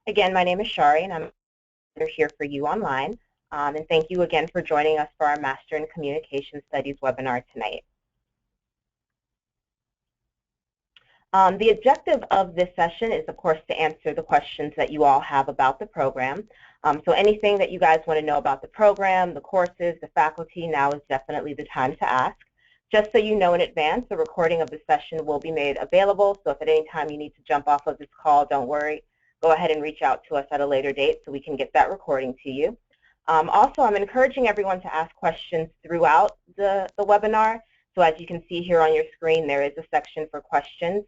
Again, my name is Shari, and I'm here for you online. And thank you again for joining us for our Master in Communication Studies webinar tonight. The objective of this session is, of course, to answer the questions that you all have about the program. So anything that you guys want to know about the program, the courses, the faculty, now is definitely the time to ask. Just so you know in advance, the recording of the session will be made available, so if at any time you need to jump off of this call, don't worry. Go ahead and reach out to us at a later date so we can get that recording to you. Also, I'm encouraging everyone to ask questions throughout the webinar. So as you can see here on your screen, there is a section for questions.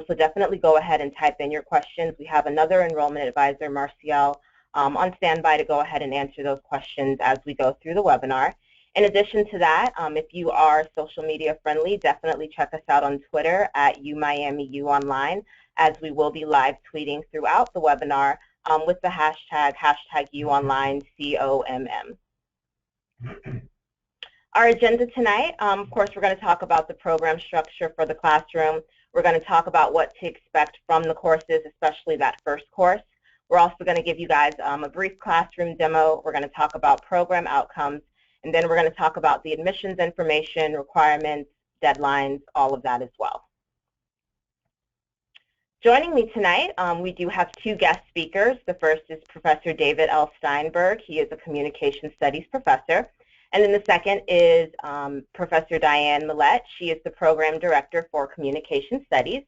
So definitely go ahead and type in your questions. We have another enrollment advisor, Marcial, on standby to go ahead and answer those questions as we go through the webinar. In addition to that, if you are social media friendly, definitely check us out on Twitter at UMiamiUOnline, as we will be live tweeting throughout the webinar with the hashtag #UOnlineCOMM. Our agenda tonight, of course, we're going to talk about the program structure for the classroom. We're going to talk about what to expect from the courses, especially that first course. We're also going to give you guys a brief classroom demo. We're going to talk about program outcomes, and then we're going to talk about the admissions information, requirements, deadlines, all of that as well. Joining me tonight, we do have two guest speakers. The first is Professor David L. Steinberg. He is a communication studies professor. And then the second is Professor Diane Millete. She is the program director for communication studies.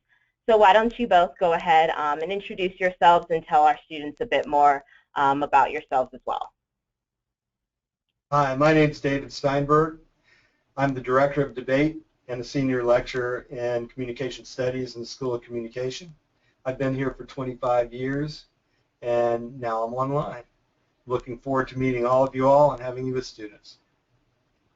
So why don't you both go ahead and introduce yourselves and tell our students a bit more about yourselves as well. Hi, my name is David Steinberg. I'm the director of debate and a senior lecturer in communication studies in the School of Communication. I've been here for 25 years, and now I'm online. Looking forward to meeting all of you all and having you as students.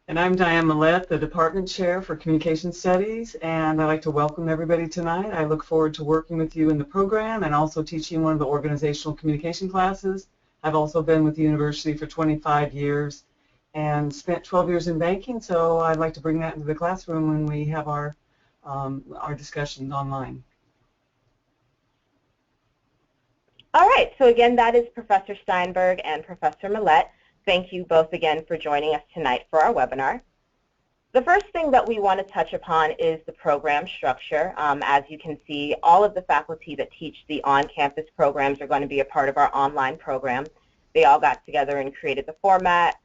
And I'm Diane Millete, the Department Chair for Communication Studies, and I'd like to welcome everybody tonight. I look forward to working with you in the program and also teaching one of the organizational communication classes. I've also been with the university for 25 years and spent 12 years in banking, so I'd like to bring that into the classroom when we have our discussions online. All right, so again, that is Professor Steinberg and Professor Millete. Thank you both again for joining us tonight for our webinar. The first thing that we want to touch upon is the program structure. As you can see, all of the faculty that teach the on-campus programs are going to be a part of our online program. They all got together and created the format,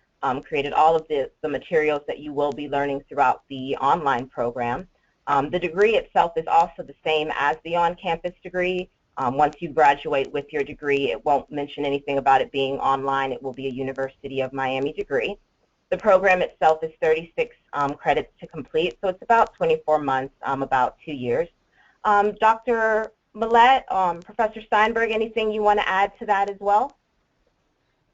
created all of the materials that you will be learning throughout the online program. The degree itself is also the same as the on-campus degree. Once you graduate with your degree, it won't mention anything about it being online. It will be a University of Miami degree. The program itself is 36 credits to complete, so it's about 24 months, about 2 years. Dr. Millete, Professor Steinberg, anything you want to add to that as well?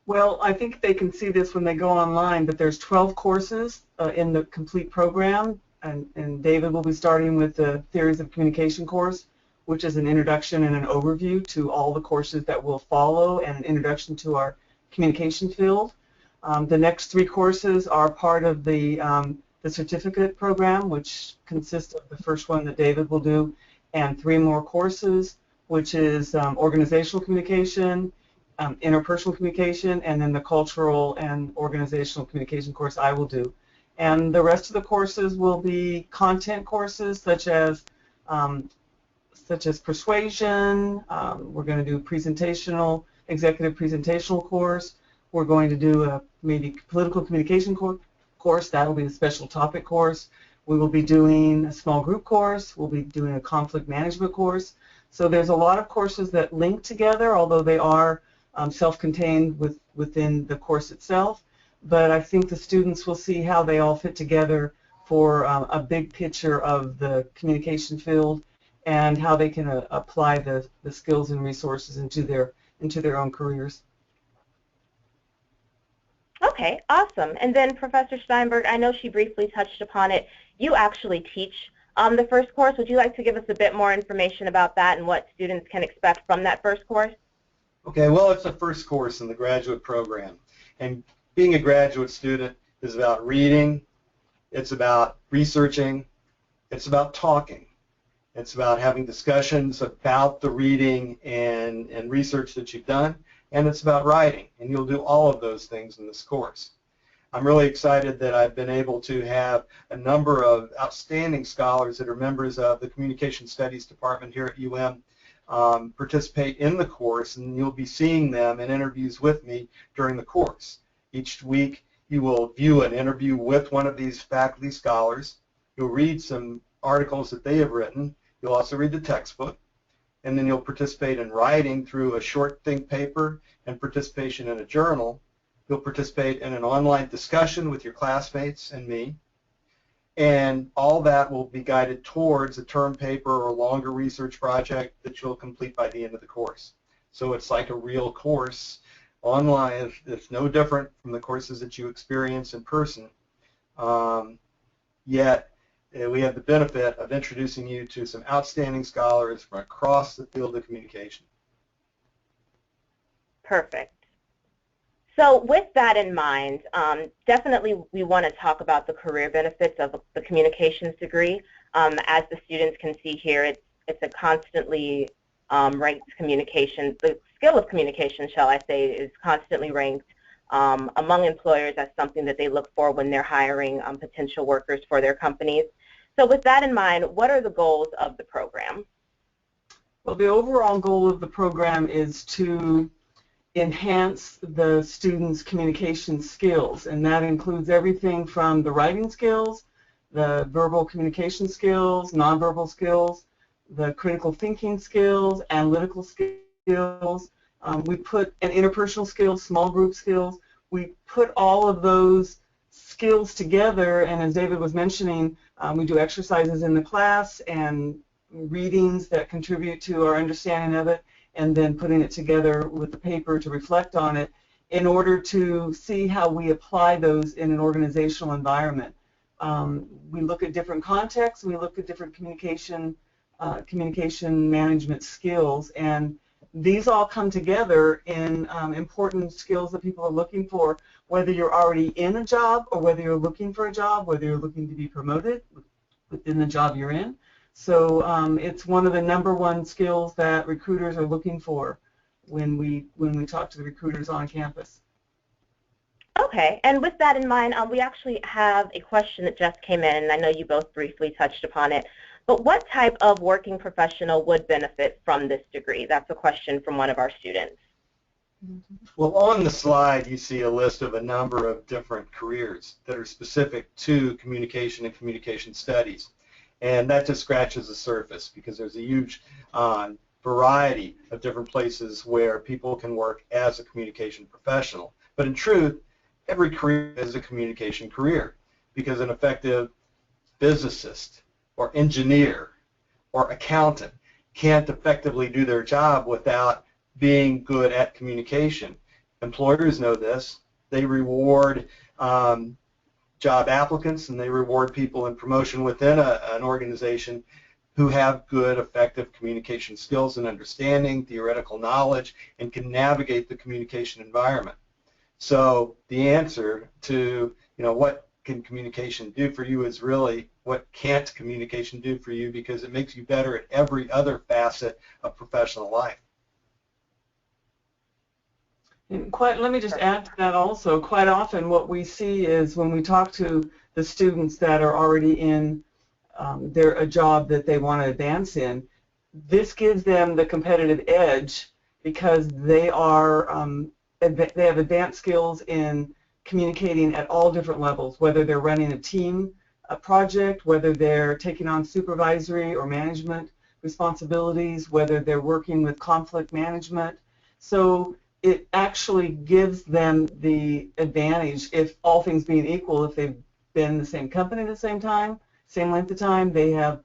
Well, I think they can see this when they go online, but there's 12 courses in the complete program, and David will be starting with the Theories of Communication course, which is an introduction and an overview to all the courses that will follow and an introduction to our communication field. The next 3 courses are part of the certificate program, which consists of the first one that David will do, and 3 more courses, which is organizational communication, interpersonal communication, and then the cultural and organizational communication course I will do. And the rest of the courses will be content courses such as persuasion. We're going to do executive presentational course. We're going to do a maybe political communication course. That'll be a special topic course. We will be doing a small group course. We'll be doing a conflict management course. So there's a lot of courses that link together, although they are self-contained within the course itself. But I think the students will see how they all fit together for a big picture of the communication field and how they can apply the skills and resources into their own careers. Okay, awesome. And then Professor Steinberg, I know she briefly touched upon it. You actually teach the first course. Would you like to give us a bit more information about that and what students can expect from that first course? Okay, well, it's the first course in the graduate program. And being a graduate student is about reading, it's about researching, it's about talking. It's about having discussions about the reading and research that you've done, and it's about writing, and you'll do all of those things in this course. I'm really excited that I've been able to have a number of outstanding scholars that are members of the Communication Studies Department here at UM participate in the course, and you'll be seeing them in interviews with me during the course. Each week you will view an interview with one of these faculty scholars. You'll read some articles that they have written. You'll also read the textbook, and then you'll participate in writing through a short think paper and participation in a journal. You'll participate in an online discussion with your classmates and me, and all that will be guided towards a term paper or a longer research project that you'll complete by the end of the course. So it's like a real course online. It's no different from the courses that you experience in person, yet we have the benefit of introducing you to some outstanding scholars from across the field of communication. Perfect. So with that in mind, definitely we want to talk about the career benefits of the communications degree. As the students can see here, it's a constantly ranked communication. The skill of communication, shall I say, is constantly ranked among employers as something that they look for when they're hiring potential workers for their companies. So with that in mind, what are the goals of the program? Well, the overall goal of the program is to enhance the students' communication skills, and that includes everything from the writing skills, the verbal communication skills, nonverbal skills, the critical thinking skills, analytical skills. We put an interpersonal skills, small group skills. We put all of those skills together, and as David was mentioning, we do exercises in the class and readings that contribute to our understanding of it, and then putting it together with the paper to reflect on it in order to see how we apply those in an organizational environment. We look at different contexts, we look at different communication management skills, and these all come together in important skills that people are looking for, whether you're already in a job or whether you're looking for a job, whether you're looking to be promoted within the job you're in. So it's one of the #1 skills that recruiters are looking for when we talk to the recruiters on campus. Okay, and with that in mind, we actually have a question that just came in, and I know you both briefly touched upon it. But what type of working professional would benefit from this degree? That's a question from one of our students. Well, on the slide you see a list of a number of different careers that are specific to communication and communication studies. And that just scratches the surface because there's a huge variety of different places where people can work as a communication professional. But in truth, every career is a communication career because an effective physicist or engineer or accountant can't effectively do their job without being good at communication. Employers know this. They reward job applicants and they reward people in promotion within an organization who have good, effective communication skills and understanding, theoretical knowledge, and can navigate the communication environment. So the answer to, what can communication do for you is really what can't communication do for you, because it makes you better at every other facet of professional life. And let me just add to that also, quite often what we see is when we talk to the students that are already in a job that they want to advance in, this gives them the competitive edge because they have advanced skills in communicating at all different levels, whether they're running a team project, whether they're taking on supervisory or management responsibilities, whether they're working with conflict management. So it actually gives them the advantage, if all things being equal, if they've been in the same company at the same time, same length of time, they have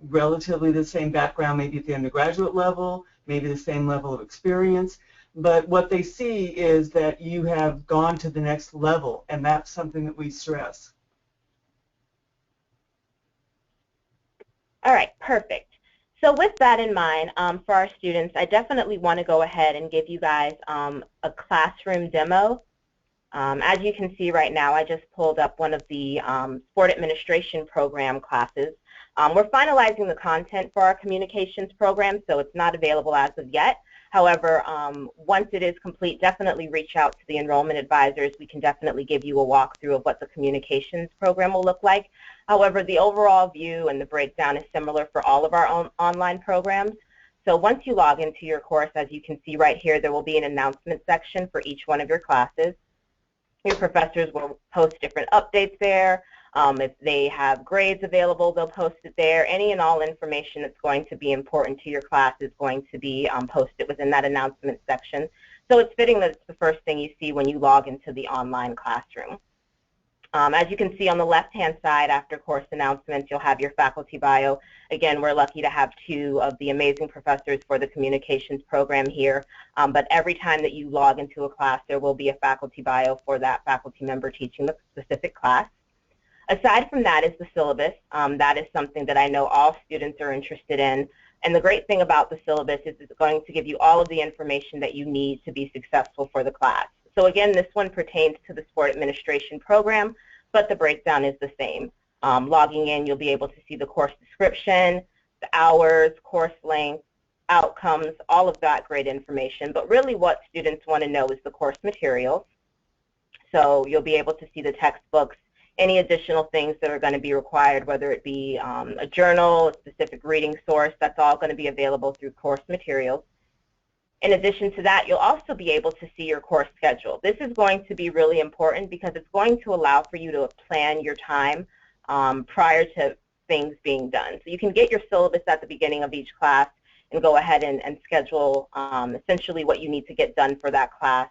relatively the same background, maybe at the undergraduate level, maybe the same level of experience. But what they see is that you have gone to the next level, and that's something that we stress. All right, perfect. So with that in mind, for our students, I definitely want to go ahead and give you guys a classroom demo. As you can see right now, I just pulled up one of the sport administration program classes. We're finalizing the content for our communications program, so it's not available as of yet. However, once it is complete, definitely reach out to the enrollment advisors. We can definitely give you a walkthrough of what the communications program will look like. However, the overall view and the breakdown is similar for all of our online programs. So once you log into your course, as you can see right here, there will be an announcement section for each one of your classes. Your professors will post different updates there. If they have grades available, they'll post it there. Any and all information that's going to be important to your class is going to be posted within that announcement section. So it's fitting that it's the first thing you see when you log into the online classroom. As you can see on the left-hand side, after course announcements, you'll have your faculty bio. Again, we're lucky to have 2 of the amazing professors for the communications program here. But every time that you log into a class, there will be a faculty bio for that faculty member teaching the specific class. Aside from that is the syllabus. That is something that I know all students are interested in. And the great thing about the syllabus is it's going to give you all of the information that you need to be successful for the class. So again, this one pertains to the sport administration program, but the breakdown is the same. Logging in, you'll be able to see the course description, the hours, course length, outcomes, all of that great information. But really what students want to know is the course materials. So you'll be able to see the textbooks, any additional things that are going to be required, whether it be a journal, a specific reading source, that's all going to be available through course materials. In addition to that, you'll also be able to see your course schedule. This is going to be really important because it's going to allow for you to plan your time prior to things being done. So you can get your syllabus at the beginning of each class and go ahead and schedule essentially what you need to get done for that class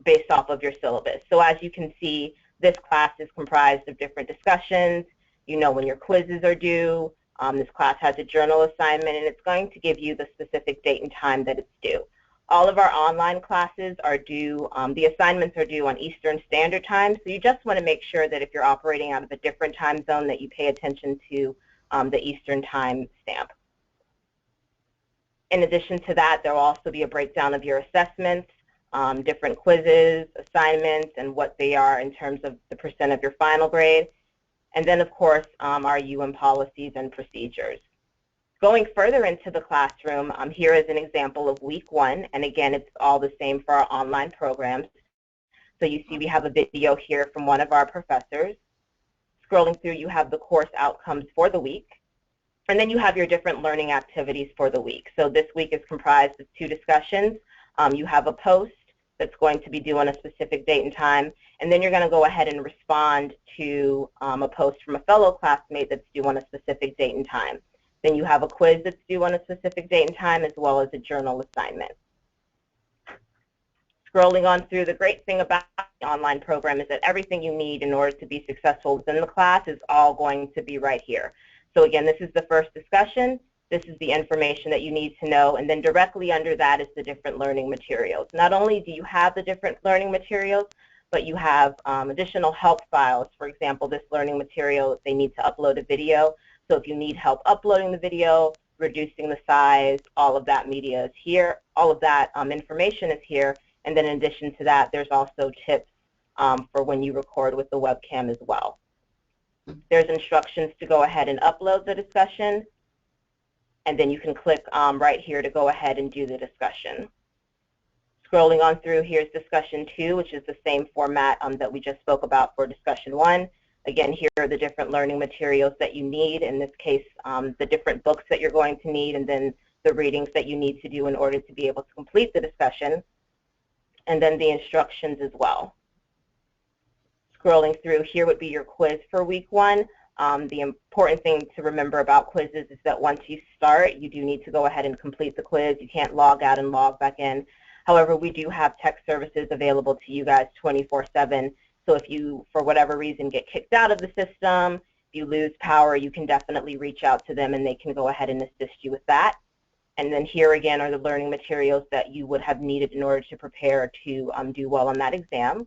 based off of your syllabus. So as you can see, this class is comprised of different discussions. You know when your quizzes are due. This class has a journal assignment, and it's going to give you the specific date and time that it's due. All of our online classes are due, the assignments are due on Eastern Standard Time, so you just want to make sure that if you're operating out of a different time zone that you pay attention to the Eastern Time stamp. In addition to that, there will also be a breakdown of your assessments, different quizzes, assignments, and what they are in terms of the % of your final grade. And then, of course, our UN policies and procedures. Going further into the classroom, here is an example of week 1. And again, it's all the same for our online programs. So you see we have a video here from one of our professors. Scrolling through, you have the course outcomes for the week. And then you have your different learning activities for the week. So this week is comprised of 2 discussions. You have a post that's going to be due on a specific date and time, and then you're going to go ahead and respond to a post from a fellow classmate that's due on a specific date and time. Then you have a quiz that's due on a specific date and time, as well as a journal assignment. Scrolling on through, the great thing about the online program is that everything you need in order to be successful within the class is all going to be right here. So again, this is the first discussion. This is the information that you need to know, and then directly under that is the different learning materials. Not only do you have the different learning materials, but you have additional help files. For example, this learning material, they need to upload a video. So if you need help uploading the video, reducing the size, all of that media is here. All of that information is here. And then in addition to that, there's also tips for when you record with the webcam as well. There's instructions to go ahead and upload the discussion. And then you can click right here to go ahead and do the discussion. Scrolling on through, here's discussion 2, which is the same format that we just spoke about for discussion 1. Again, here are the different learning materials that you need. In this case, the different books that you're going to need, and then the readings that you need to do in order to be able to complete the discussion, and then the instructions as well. Scrolling through, here would be your quiz for week 1. The important thing to remember about quizzes is that once you start, you do need to go ahead and complete the quiz. You can't log out and log back in. However, we do have tech services available to you guys 24/7. So if you, for whatever reason, get kicked out of the system, if you lose power, you can definitely reach out to them and they can go ahead and assist you with that. And then here again are the learning materials that you would have needed in order to prepare to do well on that exam.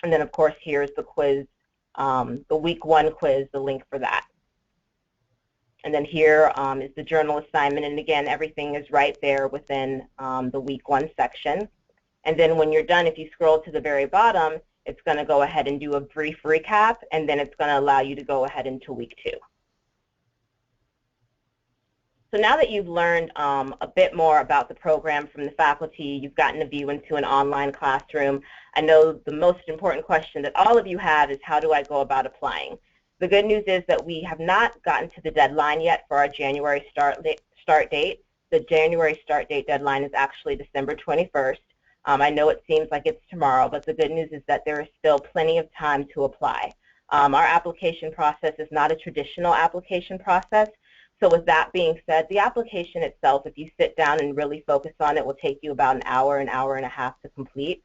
And then, of course, here's the quiz. The week 1 quiz, the link for that. And then here is the journal assignment, and again, everything is right there within the week 1 section. And then when you're done, if you scroll to the very bottom, it's going to go ahead and do a brief recap, and then it's going to allow you to go ahead into week 2. So now that you've learned a bit more about the program from the faculty, you've gotten a view into an online classroom, I know the most important question that all of you have is, how do I go about applying? The good news is that we have not gotten to the deadline yet for our January start date. The January start date deadline is actually December 21st. I know it seems like it's tomorrow, but the good news is that there is still plenty of time to apply. Our application process is not a traditional application process. So with that being said, the application itself, if you sit down and really focus on it, will take you about an hour and a half to complete.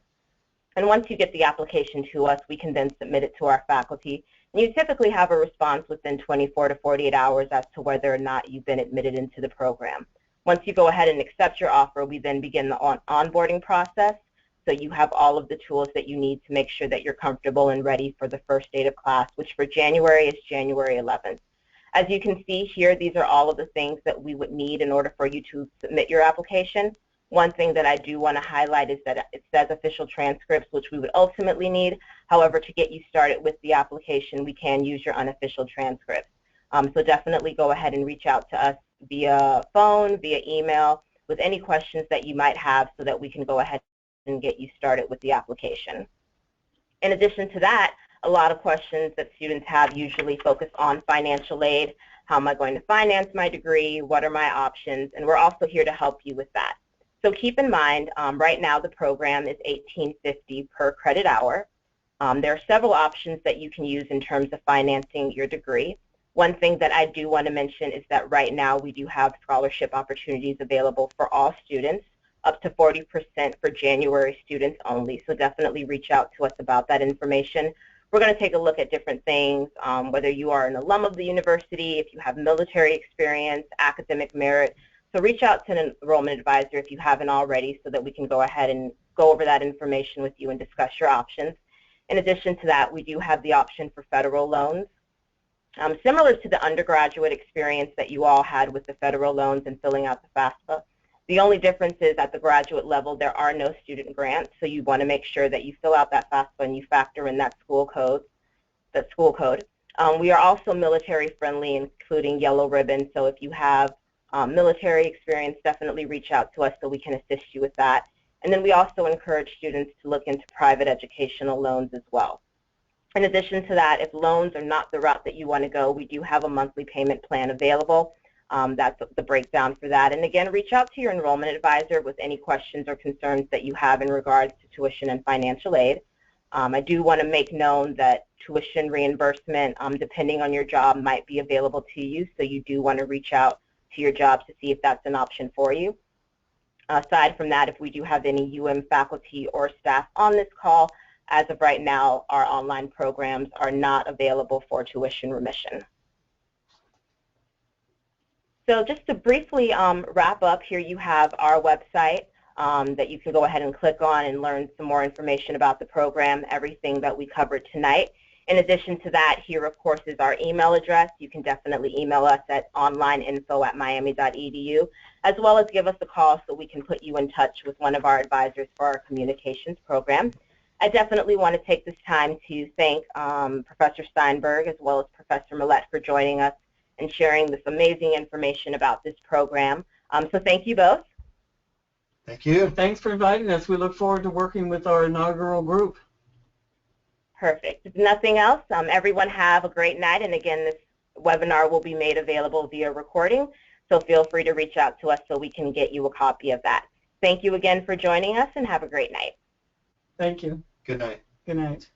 And once you get the application to us, we can then submit it to our faculty. And you typically have a response within 24 to 48 hours as to whether or not you've been admitted into the program. Once you go ahead and accept your offer, we then begin the onboarding process. So you have all of the tools that you need to make sure that you're comfortable and ready for the first date of class, which for January is January 11th. As you can see here, these are all of the things that we would need in order for you to submit your application. One thing that I do want to highlight is that it says official transcripts, which we would ultimately need. However, to get you started with the application, we can use your unofficial transcripts. So definitely go ahead and reach out to us via phone, via email, with any questions that you might have so that we can go ahead and get you started with the application. In addition to that, a lot of questions that students have usually focus on financial aid. How am I going to finance my degree? What are my options? And we're also here to help you with that. So keep in mind, right now the program is $18.50 per credit hour. There are several options that you can use in terms of financing your degree. One thing that I do want to mention is that right now we do have scholarship opportunities available for all students, up to 40% for January students only. So definitely reach out to us about that information. We're going to take a look at different things, whether you are an alum of the university, if you have military experience, academic merit. So reach out to an enrollment advisor if you haven't already so that we can go ahead and go over that information with you and discuss your options. In addition to that, we do have the option for federal loans. Similar to the undergraduate experience that you all had with the federal loans and filling out the FAFSA, the only difference is at the graduate level there are no student grants, so you want to make sure that you fill out that FAFSA and you factor in that school code. We are also military friendly, including yellow ribbon, so if you have military experience, definitely reach out to us so we can assist you with that. And then we also encourage students to look into private educational loans as well. In addition to that, if loans are not the route that you want to go, we do have a monthly payment plan available. That's the breakdown for that. And again, reach out to your enrollment advisor with any questions or concerns that you have in regards to tuition and financial aid. I do want to make known that tuition reimbursement, depending on your job, might be available to you, so you do want to reach out to your job to see if that's an option for you. Aside from that, if we do have any faculty or staff on this call, as of right now, our online programs are not available for tuition remission. So just to briefly wrap up, here you have our website that you can go ahead and click on and learn some more information about the program, everything that we covered tonight. In addition to that, here of course is our email address. You can definitely email us at onlineinfo@miami.edu, as well as give us a call so we can put you in touch with one of our advisors for our communications program. I definitely want to take this time to thank Professor Steinberg as well as Professor Millete for joining us and sharing this amazing information about this program. So thank you both. Thank you. Thanks for inviting us. We look forward to working with our inaugural group. Perfect. If nothing else, everyone have a great night. And again, this webinar will be made available via recording, so feel free to reach out to us so we can get you a copy of that. Thank you again for joining us, and have a great night. Thank you. Good night. Good night.